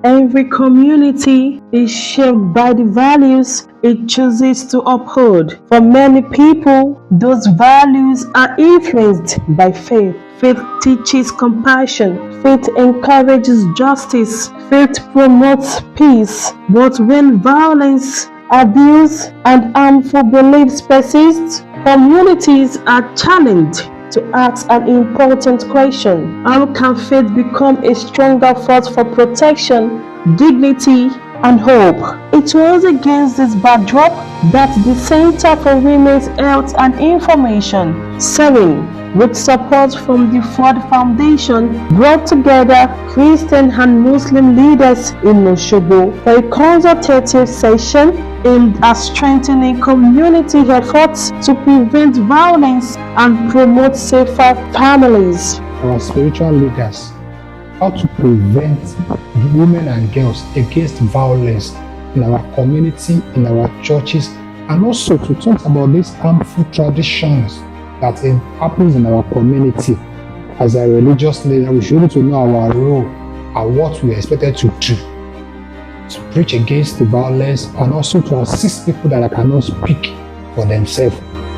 Every community is shaped by the values it chooses to uphold. For many people, those values are influenced by faith. Faith teaches compassion. Faith encourages justice. Faith promotes peace. But when violence, abuse, and harmful beliefs persist, communities are challenged to ask an important question. How can faith become a stronger force for protection, dignity, and hope? It was against this backdrop that the Center for Women's Health and Information, CEWHIN, with support from the Ford Foundation, brought together Christian and Muslim leaders in Osogbo for a consultative session aimed at strengthening community efforts to prevent violence and promote safer families. Our spiritual leaders, how to prevent women and girls against violence in our community, in our churches, and also to talk about these harmful traditions that happens in our community. As a religious leader, we should need to know our role and what we are expected to do to preach against the violence and also to assist people that cannot speak for themselves.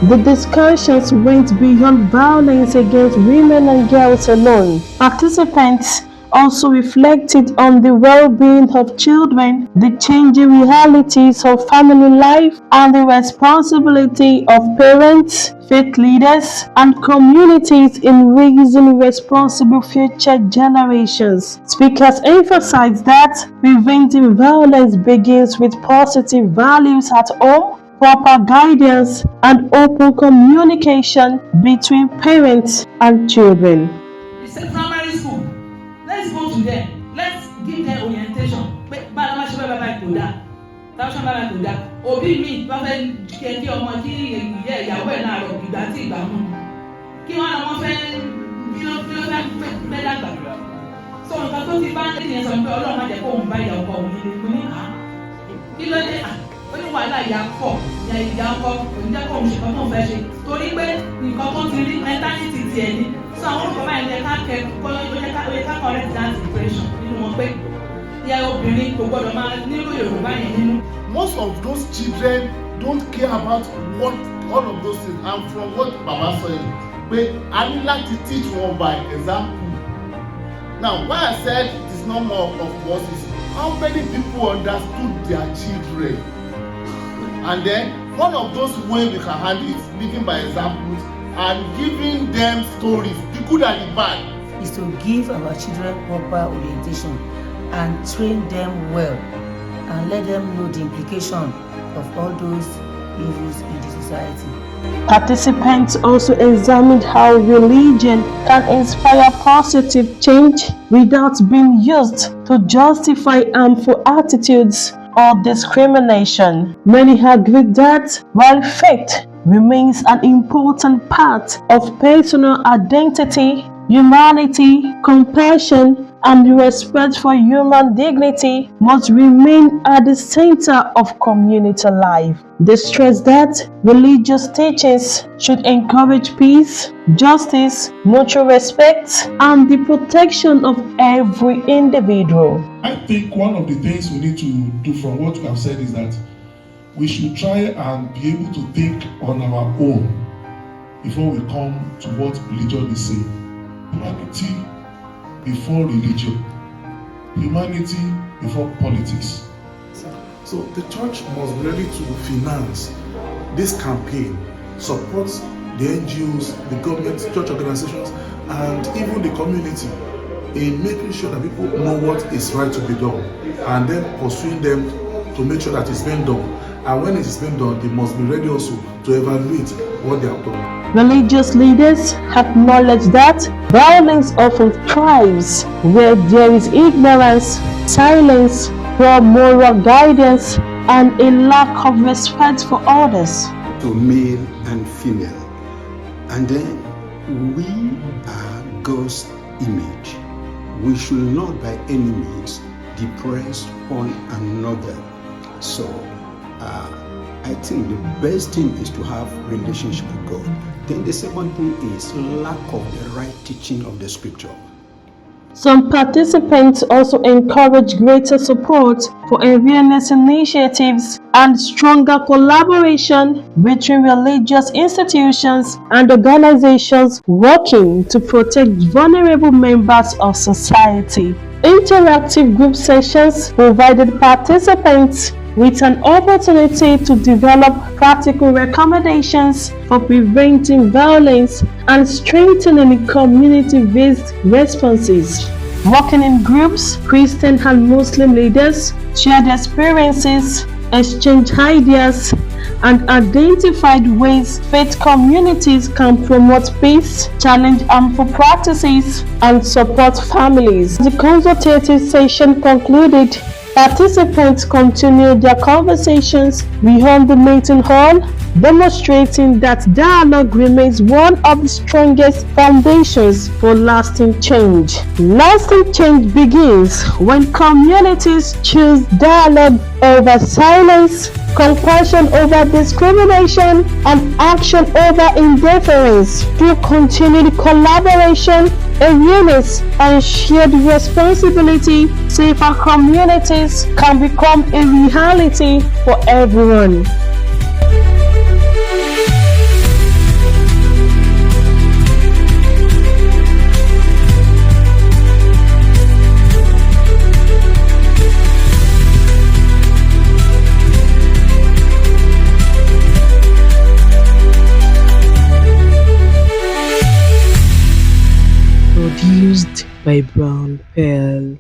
The discussions went beyond violence against women and girls alone. Participants also reflected on the well-being of children, the changing realities of family life, and the responsibility of parents, faith leaders, and communities in raising responsible future generations. Speakers emphasized that preventing violence begins with positive values at home, proper guidance, and open communication between parents and children. It's a primary school. Let's go to them. Let's give them orientation. Òbí mi bá fẹ́ kí ọmọ kí ìyá ìyàwó ẹ̀ náà rọ̀ ìgbà tí ìgbà mú kí wọ́n lọ́mọ fẹ́ kí ló fẹ́ dàgbà. Sọ nǹkan tó ti bá ènìyàn sọ pé Ọlọ́run má jẹ́ kó òun bá ìyá ọkọ òun nílé mú ní kí ló dé ó ní wàhálà ìyá pọ̀ ìyá ọkọ òun jẹ́ kó òun ṣe nǹkan tó ń fẹ́ ṣe torí pé nǹkan tó ti rí mẹ́tánítì tiẹ̀ ní. Sọ àwọn olùkọ́ báyìí jẹ́ ká kẹ́kọ̀ọ́ ó yẹ ká correct that impression nínú wọn pé ìyá obìnrin kò gbọ́dọ̀ máa nílò Yorùbá yẹn nínú. Most of those children don't care about what all of those things, and from what Baba said, but I need to teach one by example. Now, why I said it is not more of us is how many people understood their children, and then one of those ways we can handle it is living by examples and giving them stories, the good and the bad. Is to give our children proper orientation and train them well, and let them know the implication of all those evils in the society. Participants also examined how religion can inspire positive change without being used to justify harmful attitudes or discrimination. Many agreed that while faith remains an important part of personal identity, humanity, compassion, and respect for human dignity must remain at the center of community life. They stress that religious teachings should encourage peace, justice, mutual respect, and the protection of every individual. I think one of the things we need to do from what we have said is that we should try and be able to think on our own before we come to what religion is saying. Humanity before religion, humanity before politics. So the church must be ready to finance this campaign, support the NGOs, the government, church organizations, and even the community in making sure that people know what is right to be done, and then pursuing them to make sure that it's being done. And when it is being done, they must be ready also to evaluate what they have done. Religious leaders acknowledge that violence often thrives where there is ignorance, silence, poor moral guidance, and a lack of respect for others. To male and female. And then we are God's image. We should not by any means depress one another. So I think the best thing is to have relationship with God. Then the second thing is lack of the right teaching of the scripture. Some participants also encourage greater support for awareness initiatives and stronger collaboration between religious institutions and organizations working to protect vulnerable members of society. Interactive group sessions provided participants with an opportunity to develop practical recommendations for preventing violence and strengthening community-based responses. Working in groups, Christian and Muslim leaders shared experiences, exchanged ideas, and identified ways faith communities can promote peace, challenge harmful practices, and support families. The consultative session concluded. Participants continued their conversations beyond the meeting hall, demonstrating that dialogue remains one of the strongest foundations for lasting change. Lasting change begins when communities choose dialogue over silence, compassion over discrimination, and action over indifference. Through continued collaboration, awareness, and shared responsibility, safer communities can become a reality for everyone. Produced by Brownpearl.